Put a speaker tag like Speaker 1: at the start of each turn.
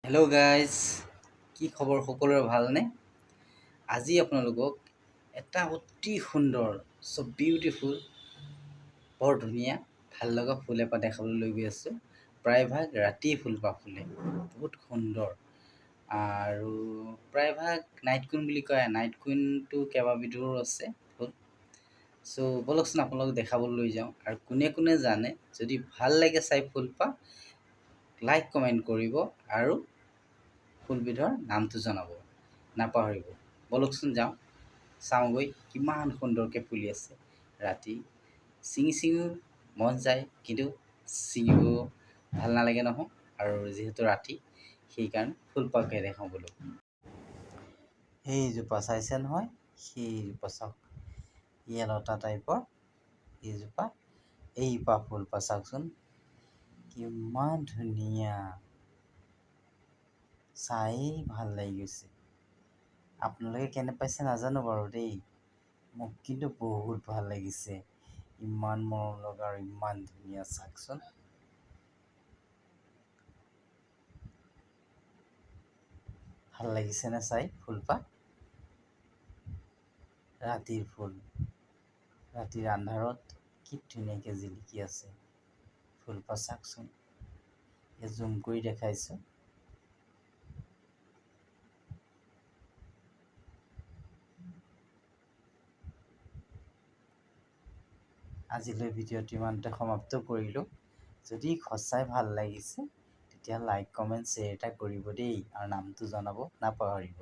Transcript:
Speaker 1: Hello' guys, কি খবৰ? সকলোৰে ভালনে? আজি আপোনালোকক এটা অতি সুন্দৰ বিউটিফুল বৰ ধুনীয়া ভাল লগা ফুল এপাহ দেখাবলৈ লৈ গৈ আছোঁ। প্ৰায়ভাগ ৰাতি ফুলপাহ ফুলে, বহুত সুন্দৰ আৰু প্ৰায়ভাগ নাইট কুইন বুলি কয়। নাইট কুইনটো কেইবাবিধৰো আছে ফুল। ব'লকচোন আপোনালোকক দেখাবলৈ লৈ যাওঁ। আৰু কোনে কোনে জানে, যদি ভাল লাগে চাই ফুলপাহ, লাইক কমেণ্ট কৰিব আৰু ফুলবিধৰ নামটো জনাব নাপাহৰিব। ব'লকচোন যাওঁ, চাওঁগৈ কিমান সুন্দৰকৈ ফুলি আছে। ৰাতি ছিঙিও মন যায়, কিন্তু ছিঙিব ভাল নালাগে নহয়। আৰু যিহেতু ৰাতি, সেইকাৰণে ফুলপাহকে দেখাওঁ বোলো। সেইজোপা চাইছে নহয়, সেইজোপা চাওক, য়েল'টা টাইপৰ এইজোপা ফুলপাহ চাওকচোন, কিমান ধুনীয়া, চাই ভাল লাগি গৈছে। আপোনালোকে কেনে পাইছে নাজানো বাৰু দেই, মোক কিন্তু বহুত ভাল লাগিছে। ইমান মৰম লগা আৰু ইমান ধুনীয়া, চাওকচোন। ভাল লাগিছেনে চাই ফুলপাহ? ৰাতিৰ ফুল, ৰাতিৰ আন্ধাৰত কি ধুনীয়াকৈ জিলিকি আছে ফুলপাহ, চাওকচোন। জুম কৰি দেখাইছোঁ। আজিলৈ ভিডিঅ'টো ইমানতে সমাপ্ত কৰিলোঁ। যদি সঁচাই ভাল লাগিছে, তেতিয়া লাইক কমেণ্ট শ্বেয়াৰ এটা কৰিব দেই, আৰু নামটো জনাব নাপাহৰিব।